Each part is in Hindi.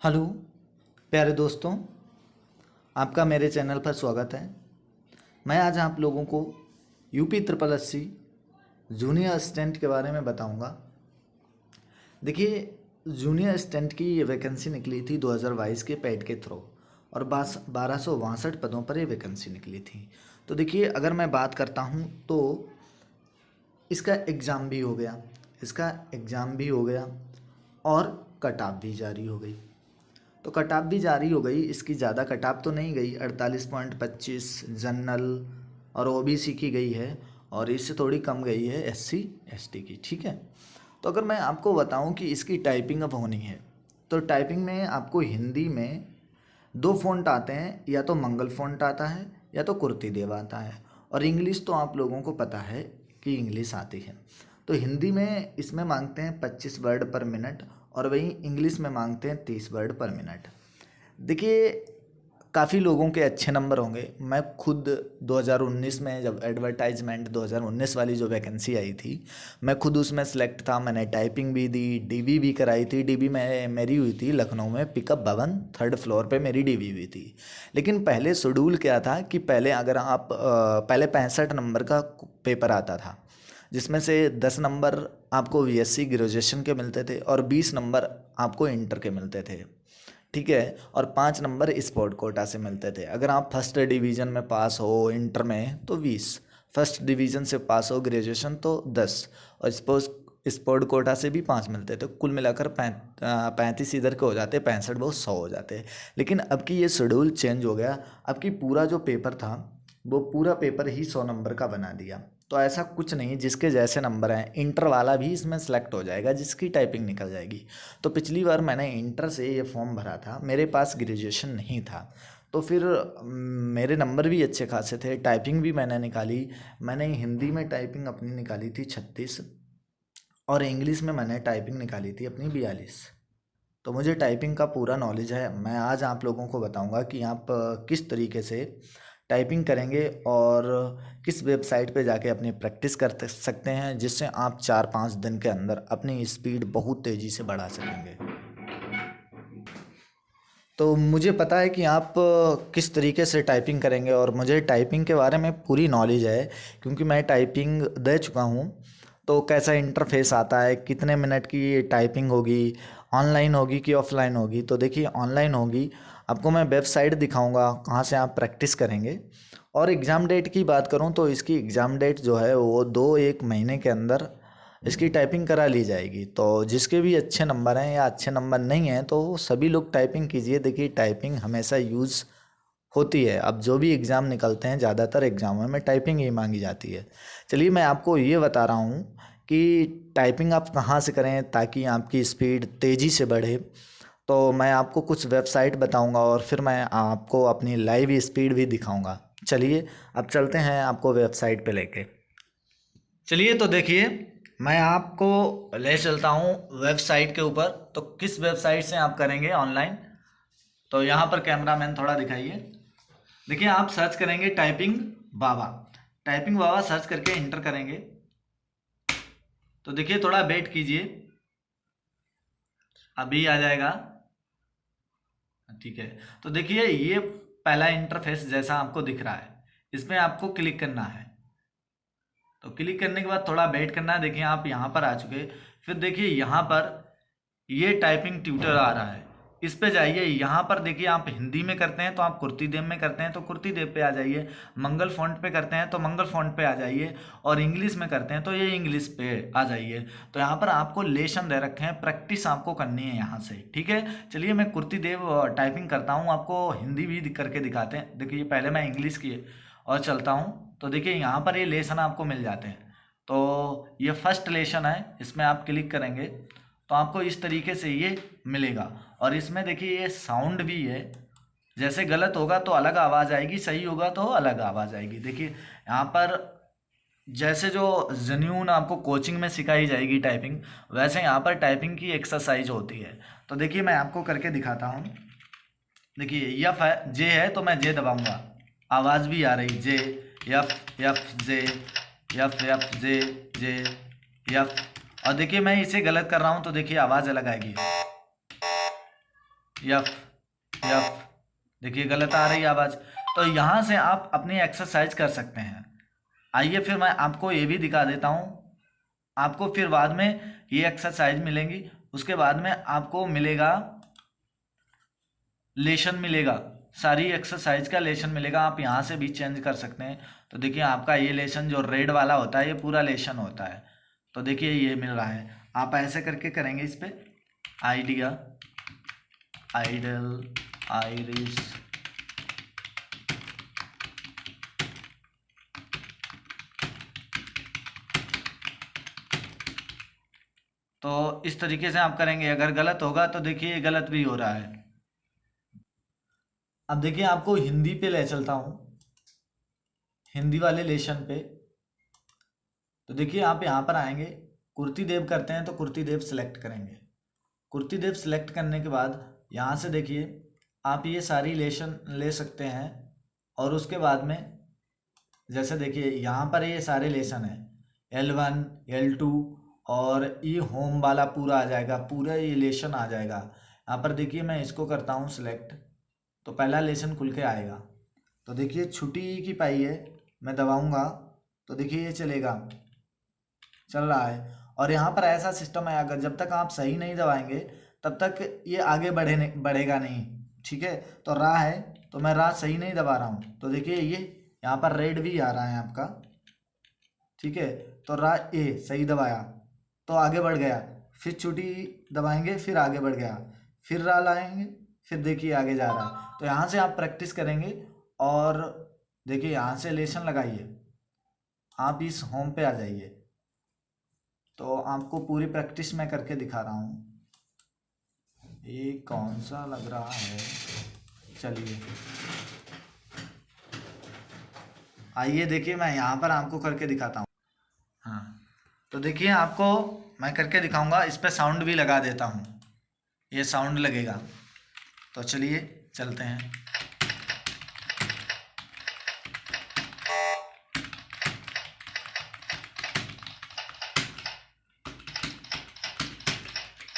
हेलो प्यारे दोस्तों, आपका मेरे चैनल पर स्वागत है। मैं आज आप लोगों को UP triple S C junior assistant के बारे में बताऊंगा। देखिए, जूनियर असिस्टेंट की ये वैकेंसी निकली थी 2022 के पैड के थ्रू और 1262 पदों पर ये वैकेंसी निकली थी। तो देखिए, अगर मैं बात करता हूँ तो इसका एग्ज़ाम भी हो गया, और कट ऑफ भी जारी हो गई। तो कट ऑफ भी जारी हो गई, इसकी ज़्यादा कट ऑफ तो नहीं गई, 48.25 जनरल और ओबीसी की गई है और इससे थोड़ी कम गई है एससी एसटी की। ठीक है, तो अगर मैं आपको बताऊं कि इसकी टाइपिंग अब होनी है तो टाइपिंग में आपको हिंदी में दो फ़ॉन्ट आते हैं, या तो मंगल फ़ॉन्ट आता है या तो कुर्ती देव आता है। और इंग्लिश तो आप लोगों को पता है कि इंग्लिश आती है। तो हिंदी में इसमें मांगते हैं 25 वर्ड पर मिनट और वहीं इंग्लिश में मांगते हैं 30 वर्ड पर मिनट। देखिए, काफ़ी लोगों के अच्छे नंबर होंगे। मैं खुद 2019 में जब एडवर्टाइजमेंट 2019 वाली जो वैकेंसी आई थी, मैं खुद उसमें सेलेक्ट था। मैंने टाइपिंग भी दी, डीवी भी कराई थी। डीवी में मेरी हुई थी लखनऊ में पिकअप भवन 3rd फ्लोर पे मेरी डीवी हुई थी। लेकिन पहले शेड्यूल क्या था कि पहले अगर आप पहले 65 नंबर का पेपर आता था, जिसमें से 10 नंबर आपको बीएससी ग्रेजुएशन के मिलते थे और 20 नंबर आपको इंटर के मिलते थे। ठीक है, और 5 नंबर स्पोर्ट कोटा से मिलते थे। अगर आप फर्स्ट डिवीज़न में पास हो इंटर में तो 20, फर्स्ट डिवीज़न से पास हो ग्रेजुएशन तो 10, और स्पोर्ट कोटा से भी 5 मिलते थे। कुल मिलाकर 35 इधर के हो जाते, 65 वो 100 हो जाते। लेकिन अब की ये शेड्यूल चेंज हो गया। अब की पूरा जो पेपर था वो पूरा पेपर ही 100 नंबर का बना दिया। तो ऐसा कुछ नहीं, जिसके जैसे नंबर हैं इंटर वाला भी इसमें सेलेक्ट हो जाएगा, जिसकी टाइपिंग निकल जाएगी। तो पिछली बार मैंने इंटर से ये फॉर्म भरा था, मेरे पास ग्रेजुएशन नहीं था, तो फिर मेरे नंबर भी अच्छे खासे थे। टाइपिंग भी मैंने निकाली। मैंने हिंदी में टाइपिंग अपनी निकाली थी 36 और इंग्लिश में मैंने टाइपिंग निकाली थी अपनी 42। तो मुझे टाइपिंग का पूरा नॉलेज है। मैं आज आप लोगों को बताऊंगा कि आप किस तरीके से टाइपिंग करेंगे और किस वेबसाइट पे जाके अपनी प्रैक्टिस कर सकते हैं, जिससे आप 4-5 दिन के अंदर अपनी स्पीड बहुत तेज़ी से बढ़ा सकेंगे। तो मुझे पता है कि आप किस तरीके से टाइपिंग करेंगे और मुझे टाइपिंग के बारे में पूरी नॉलेज है, क्योंकि मैं टाइपिंग दे चुका हूँ। तो कैसा इंटरफेस आता है, कितने मिनट की ये टाइपिंग होगी, ऑनलाइन होगी कि ऑफलाइन होगी। तो देखिए, ऑनलाइन होगी। आपको मैं वेबसाइट दिखाऊंगा कहाँ से आप प्रैक्टिस करेंगे। और एग्ज़ाम डेट की बात करूँ तो इसकी एग्ज़ाम डेट जो है वो 2-1 महीने के अंदर इसकी टाइपिंग करा ली जाएगी। तो जिसके भी अच्छे नंबर हैं या अच्छे नंबर नहीं हैं तो सभी लोग टाइपिंग कीजिए। देखिए, टाइपिंग हमेशा यूज़ होती है। अब जो भी एग्ज़ाम निकलते हैं, ज़्यादातर एग्ज़ामों में टाइपिंग ही मांगी जाती है। चलिए, मैं आपको ये बता रहा हूँ कि टाइपिंग आप कहाँ से करें ताकि आपकी स्पीड तेज़ी से बढ़े। तो मैं आपको कुछ वेबसाइट बताऊंगा और फिर मैं आपको अपनी लाइव स्पीड भी दिखाऊंगा। चलिए, अब चलते हैं आपको वेबसाइट पे लेके। चलिए, तो देखिए, मैं आपको ले चलता हूँ वेबसाइट के ऊपर। तो किस वेबसाइट से आप करेंगे ऑनलाइन, तो यहाँ पर कैमरामैन थोड़ा दिखाइए। देखिए, आप सर्च करेंगे टाइपिंग बाबा। टाइपिंग बाबा सर्च करके इंटर करेंगे तो देखिए, थोड़ा वेट कीजिए, अभी आ जाएगा। ठीक है, तो देखिए, ये पहला इंटरफेस जैसा आपको दिख रहा है, इसमें आपको क्लिक करना है। तो क्लिक करने के बाद थोड़ा वेट करना है। देखिए, आप यहाँ पर आ चुके। फिर देखिए, यहाँ पर ये टाइपिंग ट्यूटर आ रहा है, इस पे जाइए। यहाँ पर देखिए, आप हिंदी में करते हैं तो आप कुर्ती देव में करते हैं तो कुर्ती देव पे आ जाइए, मंगल फॉन्ट पे करते हैं तो मंगल फॉन्ट पे आ जाइए, और इंग्लिश में करते हैं तो ये इंग्लिश पे आ जाइए। तो यहाँ पर आपको लेसन दे रखे हैं, प्रैक्टिस आपको करनी है यहाँ से। ठीक है, चलिए, मैं कुर्ती देव टाइपिंग करता हूँ, आपको हिंदी भी करके दिखाते हैं। देखिए, पहले मैं इंग्लिश की और चलता हूँ। तो देखिए, यहाँ पर ये लेसन आपको मिल जाते हैं। तो ये फर्स्ट लेसन है, इसमें आप क्लिक करेंगे तो आपको इस तरीके से ये मिलेगा। और इसमें देखिए, ये साउंड भी है। जैसे गलत होगा तो अलग आवाज़ आएगी, सही होगा तो अलग आवाज़ आएगी। देखिए, यहाँ पर जैसे जो जन्यून आपको कोचिंग में सिखाई जाएगी टाइपिंग, वैसे यहाँ पर टाइपिंग की एक्सरसाइज होती है। तो देखिए, मैं आपको करके दिखाता हूँ। देखिए, यफ है, जे है तो मैं जे दबाऊंगा, आवाज़ भी आ रही, जे यफ यफ जे, यफ यफ जे जे यफ। और देखिए, मैं इसे गलत कर रहा हूँ तो देखिए आवाज़ अलग आएगी। F F. देखिए गलत आ रही है आवाज़। तो यहाँ से आप अपनी एक्सरसाइज कर सकते हैं। आइए फिर मैं आपको ये भी दिखा देता हूँ। आपको फिर बाद में ये एक्सरसाइज मिलेंगी, उसके बाद में आपको मिलेगा लेशन मिलेगा, सारी एक्सरसाइज का लेशन मिलेगा। आप यहाँ से भी चेंज कर सकते हैं। तो देखिए आपका ये लेशन जो रेड वाला होता है ये पूरा लेशन होता है। तो देखिए ये मिल रहा है। आप ऐसे करके करेंगे इस पे आइडिया, आइडल, आइरिस, तो इस तरीके से आप करेंगे। अगर गलत होगा तो देखिए गलत भी हो रहा है। अब देखिए आपको हिंदी पे ले चलता हूँ, हिंदी वाले लेशन पे। तो देखिए आप यहाँ पर आएंगे, कुर्ती देव करते हैं तो कुर्ती देव सिलेक्ट करेंगे। कुर्ती देव सिलेक्ट करने के बाद यहाँ से देखिए आप ये सारी लेशन ले सकते हैं। और उसके बाद में जैसे देखिए यहाँ पर ये सारे लेसन हैं, L1, L2 और ये होम वाला पूरा आ जाएगा, पूरा ये लेशन आ जाएगा। यहाँ पर देखिए मैं इसको करता हूँ सिलेक्ट, तो पहला लेसन खुल के आएगा। तो देखिए छुट्टी की पाई है, मैं दबाऊँगा तो देखिए ये चलेगा, चल रहा है। और यहाँ पर ऐसा सिस्टम है, अगर जब तक आप सही नहीं दबाएंगे तब तक ये आगे बढ़ेगा नहीं। ठीक है, तो रा है तो मैं रा सही नहीं दबा रहा हूँ, तो देखिए ये यहाँ पर रेड भी आ रहा है आपका। ठीक है, तो रा ए सही दबाया तो आगे बढ़ गया, फिर छुट्टी दबाएंगे फिर आगे बढ़ गया, फिर रा लाएंगे फिर देखिए आगे जा रहा है। तो यहाँ से आप प्रैक्टिस करेंगे और देखिए यहाँ से लेशन लगाइए, आप इस होम पे आ जाइए। तो आपको पूरी प्रैक्टिस मैं करके दिखा रहा हूँ। ये कौन सा लग रहा है, चलिए आइए देखिए मैं यहाँ पर आपको करके दिखाता हूँ। हाँ, तो देखिए आपको मैं करके दिखाऊंगा। इस पे साउंड भी लगा देता हूँ, ये साउंड लगेगा। तो चलिए चलते हैं।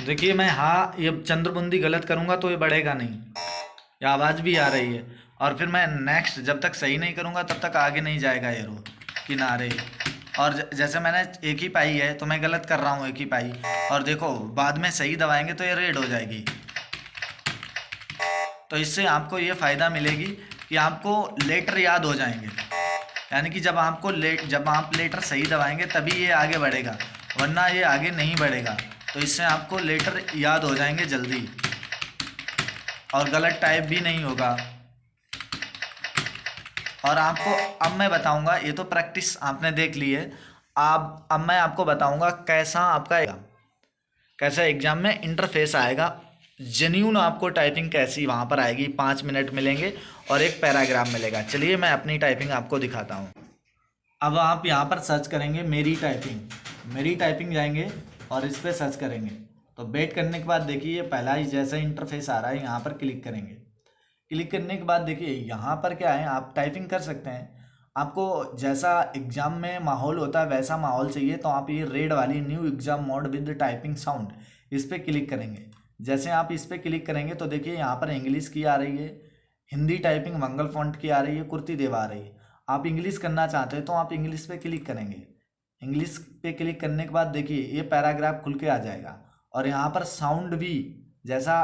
देखिए मैं हाँ ये चंद्रबुंदी गलत करूँगा तो ये बढ़ेगा नहीं, ये आवाज़ भी आ रही है। और फिर मैं नेक्स्ट जब तक सही नहीं करूँगा तब तक आगे नहीं जाएगा ये रो किनारे। और जैसे मैंने एक ही पाई है तो मैं गलत कर रहा हूँ एक ही पाई, और देखो बाद में सही दबाएंगे तो ये रेड हो जाएगी। तो इससे आपको ये फ़ायदा मिलेगी कि आपको लेटर याद हो जाएंगे, यानी कि जब आप लेटर सही दबाएंगे तभी ये आगे बढ़ेगा, वरना ये आगे नहीं बढ़ेगा। तो इससे आपको लेटर याद हो जाएंगे जल्दी और गलत टाइप भी नहीं होगा। और आपको अब मैं बताऊंगा, ये तो प्रैक्टिस आपने देख ली है, अब मैं आपको बताऊंगा कैसा एग्जाम में इंटरफेस आएगा, जेन्यून आपको टाइपिंग कैसी वहाँ पर आएगी। 5 मिनट मिलेंगे और एक पैराग्राफ मिलेगा। चलिए मैं अपनी टाइपिंग आपको दिखाता हूँ। अब आप यहाँ पर सर्च करेंगे मेरी टाइपिंग जाएंगे और इस पर सर्च करेंगे। तो वेट करने के बाद देखिए पहला ही जैसा इंटरफेस आ रहा है, यहाँ पर क्लिक करेंगे। क्लिक करने के बाद देखिए यहाँ पर क्या है, आप टाइपिंग कर सकते हैं। आपको जैसा एग्ज़ाम में माहौल होता है वैसा माहौल चाहिए तो आप ये रेड वाली new exam mode with typing sound इस पर क्लिक करेंगे। जैसे आप इस पर क्लिक करेंगे तो देखिए यहाँ पर इंग्लिश की आ रही है, हिंदी टाइपिंग मंगल फॉन्ट की आ रही है, कुर्ती देव आ रही है। आप इंग्लिश करना चाहते हैं तो आप इंग्लिश पे क्लिक करेंगे। इंग्लिश पे क्लिक करने के बाद देखिए ये पैराग्राफ खुल के आ जाएगा। और यहाँ पर साउंड भी, जैसा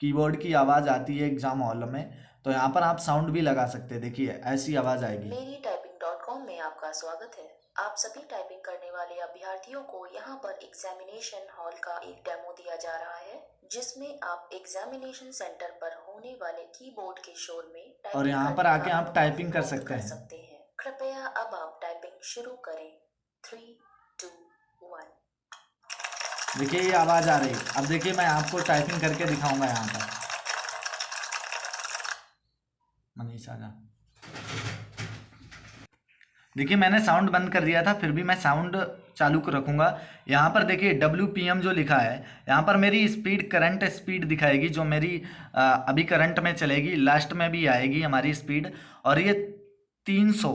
कीबोर्ड की आवाज़ आती है एग्जाम हॉल में, तो यहाँ पर आप साउंड भी लगा सकते हैं। देखिए ऐसी आवाज़ आएगी। मेरी typing.com में आपका स्वागत है। आप सभी टाइपिंग करने वाले अभ्यर्थियों को यहाँ पर एग्जामिनेशन हॉल का एक डेमो दिया जा रहा है, जिसमें आप एग्जामिनेशन सेंटर पर होने वाले कीबोर्ड के शोर में और यहाँ पर आके आप टाइपिंग कर सकते हैं। कृपया अब आप टाइपिंग शुरू करें। 3, 2, 1। देखिए ये आवाज़ आ रही है। अब देखिए मैं आपको टाइपिंग करके दिखाऊंगा। यहाँ पर मनीषा जा, देखिए मैंने साउंड बंद कर दिया था, फिर भी मैं साउंड चालू रखूँगा। यहाँ पर देखिए WPM जो लिखा है, यहाँ पर मेरी स्पीड करंट स्पीड दिखाएगी जो मेरी अभी करंट में चलेगी, लास्ट में भी आएगी हमारी स्पीड। और ये 300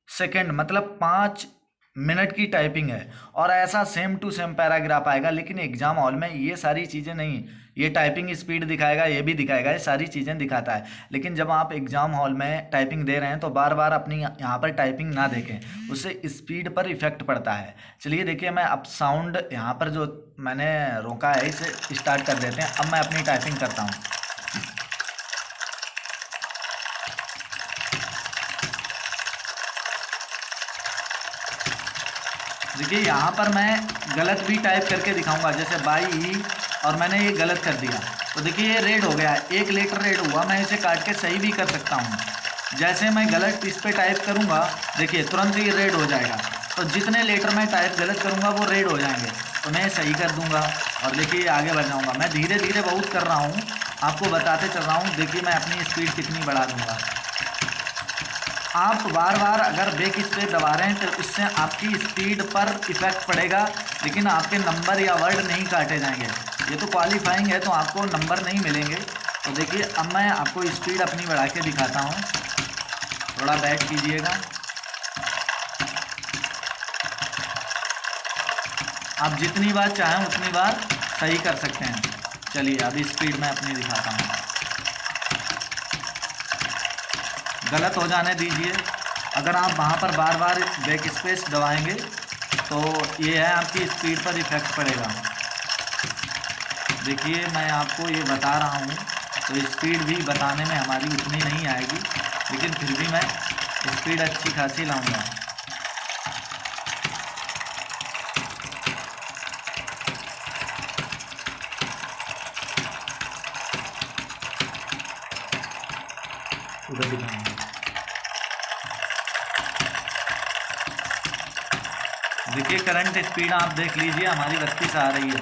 सेकेंड मतलब 5 मिनट की टाइपिंग है और ऐसा सेम टू सेम पैराग्राफ आएगा, लेकिन एग्जाम हॉल में ये सारी चीज़ें नहीं, ये टाइपिंग स्पीड दिखाएगा, ये भी दिखाएगा, ये सारी चीज़ें दिखाता है। लेकिन जब आप एग्जाम हॉल में टाइपिंग दे रहे हैं तो बार बार अपनी यहाँ पर टाइपिंग ना देखें, उससे स्पीड पर इफेक्ट पड़ता है। चलिए देखिए, मैं अब साउंड यहाँ पर जो मैंने रोका है इसे स्टार्ट कर देते हैं। अब मैं अपनी टाइपिंग करता हूँ। देखिए यहाँ पर मैं गलत भी टाइप करके दिखाऊंगा, जैसे बाई और मैंने ये गलत कर दिया तो देखिए ये रेड हो गया, 1 लीटर रेड हुआ। मैं इसे काट के सही भी कर सकता हूँ। जैसे मैं गलत इस पर टाइप करूँगा देखिए तुरंत ही रेड हो जाएगा। तो जितने लीटर मैं टाइप गलत करूँगा वो रेड हो जाएंगे, तो मैं सही कर दूँगा और देखिए आगे बढ़ जाऊँगा। मैं धीरे धीरे बहुत कर रहा हूँ, आपको बताते चल रहा हूँ। देखिए मैं अपनी स्पीड कितनी बढ़ा दूँगा। आप बार बार अगर बैक स्पेस दबा रहे हैं तो इससे आपकी स्पीड पर इफेक्ट पड़ेगा, लेकिन आपके नंबर या वर्ड नहीं काटे जाएंगे। ये तो क्वालिफाइंग है तो आपको नंबर नहीं मिलेंगे। तो देखिए अब मैं आपको स्पीड अपनी बढ़ा के दिखाता हूँ, थोड़ा बैक कीजिएगा। आप जितनी बार चाहें उतनी बार सही कर सकते हैं। चलिए अभी स्पीड मैं अपनी दिखाता हूँ, गलत हो जाने दीजिए। अगर आप वहाँ पर बार बार बैक स्पेस दबाएंगे तो ये है आपकी स्पीड पर इफेक्ट पड़ेगा। देखिए मैं आपको ये बता रहा हूँ तो स्पीड भी बताने में हमारी उतनी नहीं आएगी, लेकिन फिर भी मैं स्पीड अच्छी खासी लाऊंगा। उधर दिखाऊंगा। देखिए करंट स्पीड आप देख लीजिए हमारी 32 आ रही है।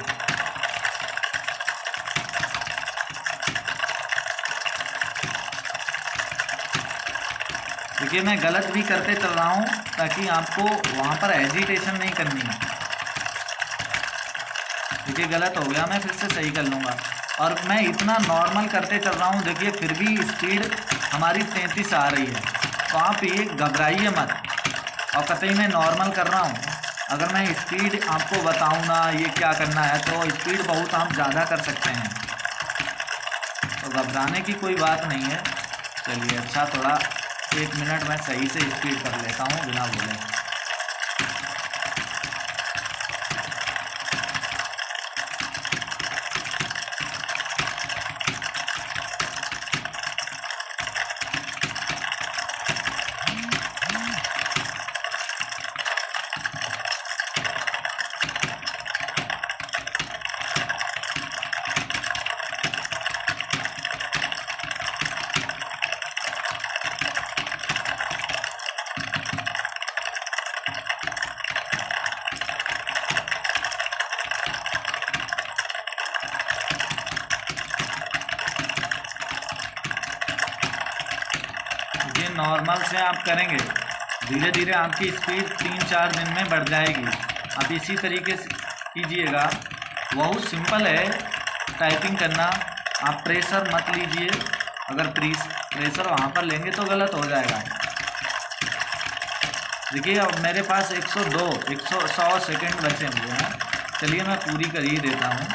देखिए मैं गलत भी करते चल रहा हूँ ताकि आपको वहाँ पर हेजिटेशन नहीं करनी है। देखिए गलत हो गया, मैं फिर से सही कर लूँगा। और मैं इतना नॉर्मल करते चल रहा हूँ, देखिए फिर भी स्पीड हमारी 33 आ रही है। तो आप ये घबराइए मत, और कतई मैं नॉर्मल कर रहा हूँ। अगर मैं स्पीड आपको बताऊँ ना ये क्या करना है तो स्पीड बहुत आप ज़्यादा कर सकते हैं, तो घबराने की कोई बात नहीं है। चलिए अच्छा, थोड़ा 1 मिनट मैं सही से स्पीड कर लेता हूँ बिना बोले। ये नॉर्मल से आप करेंगे, धीरे धीरे आपकी स्पीड 3-4 दिन में बढ़ जाएगी। आप इसी तरीके से कीजिएगा, बहुत सिंपल है टाइपिंग करना। आप प्रेशर मत लीजिए, अगर प्रेशर वहाँ पर लेंगे तो गलत हो जाएगा। देखिए अब मेरे पास 100 सेकंड बचे हुए हैं। चलिए मैं पूरी कर ही देता हूँ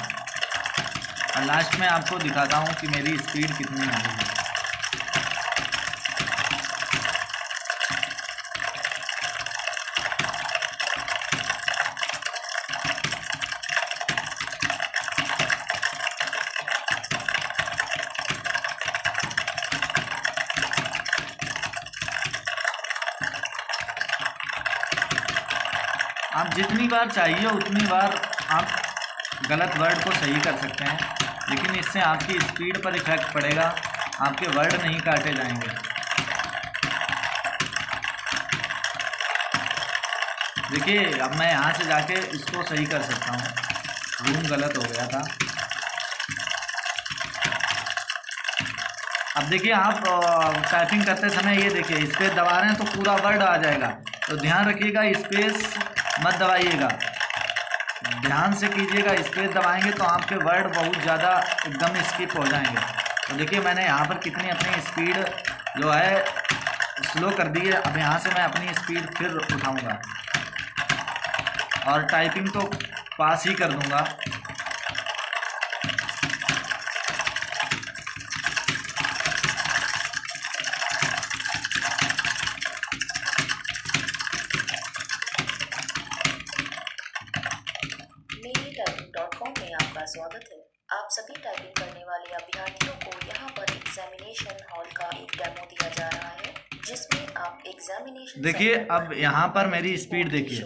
और लास्ट में आपको दिखाता हूँ कि मेरी स्पीड कितनी आई है। आप जितनी बार चाहिए उतनी बार आप गलत वर्ड को सही कर सकते हैं, लेकिन इससे आपकी स्पीड पर इफेक्ट पड़ेगा, आपके वर्ड नहीं काटे जाएंगे। देखिए अब मैं यहाँ से जाके इसको सही कर सकता हूँ, रूम गलत हो गया था। अब देखिए आप टाइपिंग करते समय ये देखिए स्पेस दबा रहे हैं तो पूरा वर्ड आ जाएगा, तो ध्यान रखिएगा स्पेस मत दबाइएगा, ध्यान से कीजिएगा। स्पेस दबाएंगे तो आपके वर्ड बहुत ज़्यादा एकदम स्किप हो जाएंगे। तो देखिए मैंने यहाँ पर कितनी अपनी स्पीड जो है स्लो कर दी है। अब यहाँ से मैं अपनी स्पीड फिर उठाऊँगा। और टाइपिंग तो पास ही कर दूंगा। meetyping.com में आपका स्वागत है। आप सभी टाइपिंग करने वाले अभ्यर्थियों को यहाँ पर एग्जामिनेशन हॉल का एक डेमो दिया जा रहा है, जिसमें आप एग्जामिनेशन देखिए अब यहाँ पर मेरी स्पीड देखिए,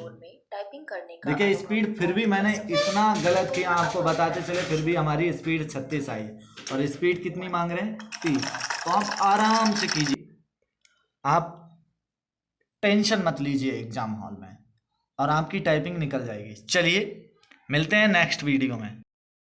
टाइपिंग करने का देखिए स्पीड फिर भी मैंने इतना गलत किया आपको बताते चले, फिर भी हमारी स्पीड 36 आई और स्पीड कितनी मांग रहे हैं 30। तो आप आराम से कीजिए, आप टेंशन मत लीजिए एग्जाम हॉल में और आपकी टाइपिंग निकल जाएगी। चलिए मिलते हैं नेक्स्ट वीडियो में।